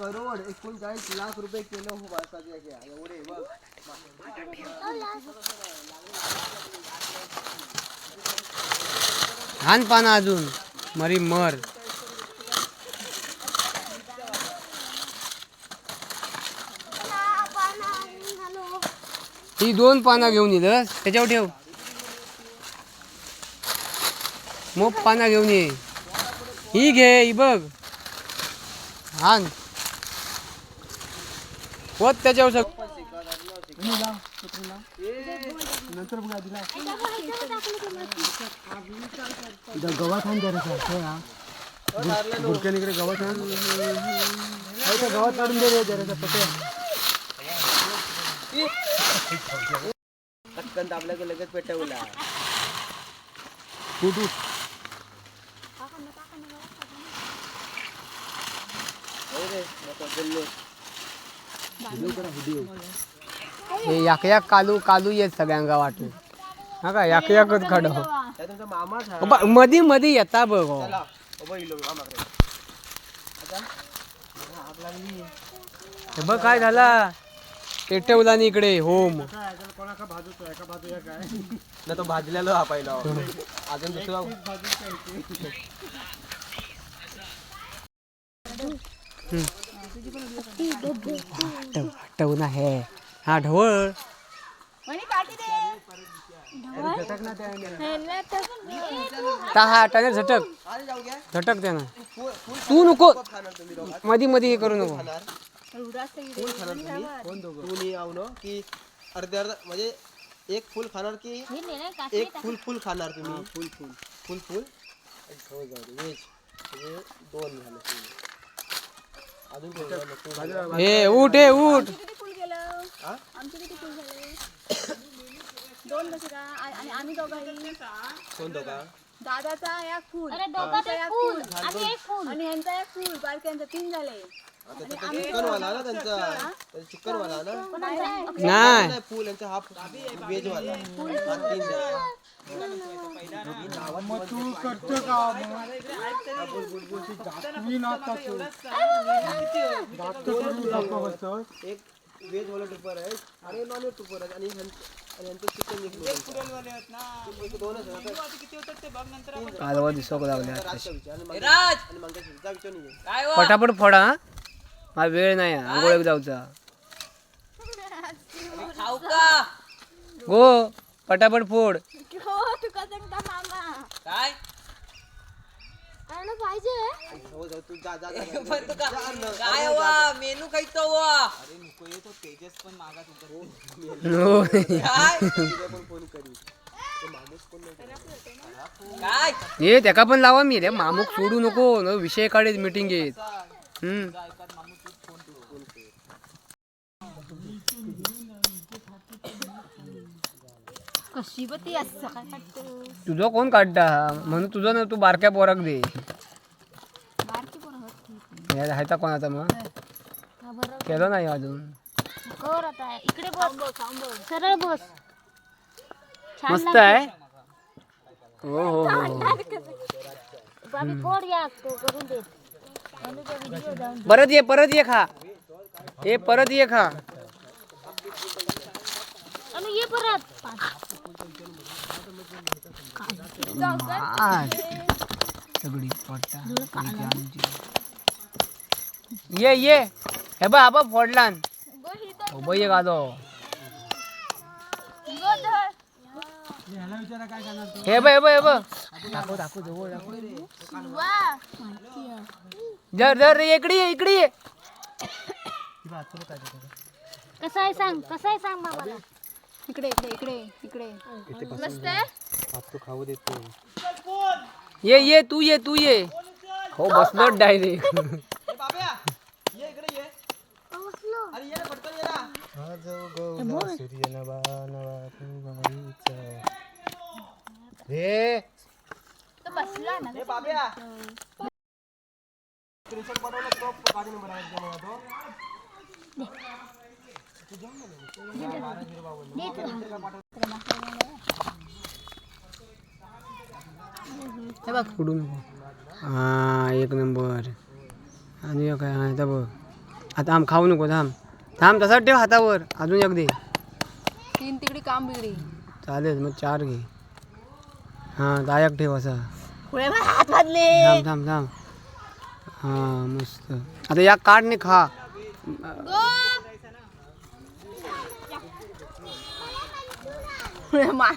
करोड 39 लाख रुपये किलो हो भारताचे घ्या एवढे बघ. लहान पाना अजून मरी मर. ही 2 पाना घेऊन येईल त्याच्यावर ठेव. मग पाना घेऊन ये. ही घे ही बघ. हान होत त्याच्यावर सग नंतर बघा दिला गवत आण जरा बुरक्यानीकडे गवत आण. गवत काढून दे जरा पटे पटकन दाबला की लगेच पेटवला. कुठू याक याक कालू कालू येत सगळ्यांना वाटून. हा का याक याकच खड मधी मधी येता बघ. बघ काय झाला पेटवला नि इकडे होम. ना तो भाजलेलो हा पहिला अजून दुसरा हटवून आहे हा ढवळ. हा टाने झटक झटक त्यानं. तू नको मधी मधी हे करू नको. फुल खाणार तुम्ही तू नाही आव ना की अर्धे अर्धा म्हणजे एक फुल खाणार की एक फुल खाणार तुम्ही. फुल हो जाऊ दे व्हेज 2 झाले. अजून हे उठ हे उठ. आमचे किती फुल झाले 2 कसे का आणि आम्ही दोघांनी कोण दोघा दादाचा एक फुल अरे दोघांचा एक फुल आणि एक फुल आणि ह्यांचा एक फुल बारक्यांचा 3 झाले. चिकन वाला ना त्यांचा चिकन वाला ना नाही फुल यांचा हा व्हेज वाला 3 झाले. तू करतो का एक व्हेज वाला टुपर आहे आणि नॉन व्हेज टुपर आहे आणि यांचं चिकन कालवा दिसोक लागले काय पटापट फोडा. हा वेळ नाही आंघोळीक जाऊचा. गो पटापट फोड. काय पाहिजे काय वा मेनू खायचं वा. अरे नको येतो तेजस पण मागा काय ये त्याका पण लावा मी रे. मामुक सोडू नको न विषय काढेच मीटिंग घेत. कशी बती असं काय तुझं कोण काढता म्हणून तुझं ना तू बारक्या पोराक दे. हायता कोणाचा मग केलं नाही अजून. कर आता इकडे बस सरळ बस. मस्त आहे. हो हो हो बाबी कोड या तो करून दे. परत ये खा. हे परत ये खा. आणि ये परत सगळी पट्टा ये ये हे बघ हा बघ फोडलान. हो बघ ये गाजो. हे बघ हे बघ दाखव जवळ दाखव. जर जर इकडे ये इकडे ये. कसं आहे सांग बाबा. इकडे इकडे इकडे इकडे मस्त आहे. खाऊ देतो ये तू ये. हो बसलो डायरेक्ट. हे बसला ना हे बघ कुठून. हा एक नंबर. आणि काय आहे बघ आता आम खाऊ नको थांब थांब तसाच ठेव हातावर अजून एक दे 3 तिकडी काम बिगडी चालेल मग 4 घे हां दायक ठेव असा हात वाजले थांब थांब थांब हां मस्त आता या काढणे खा मा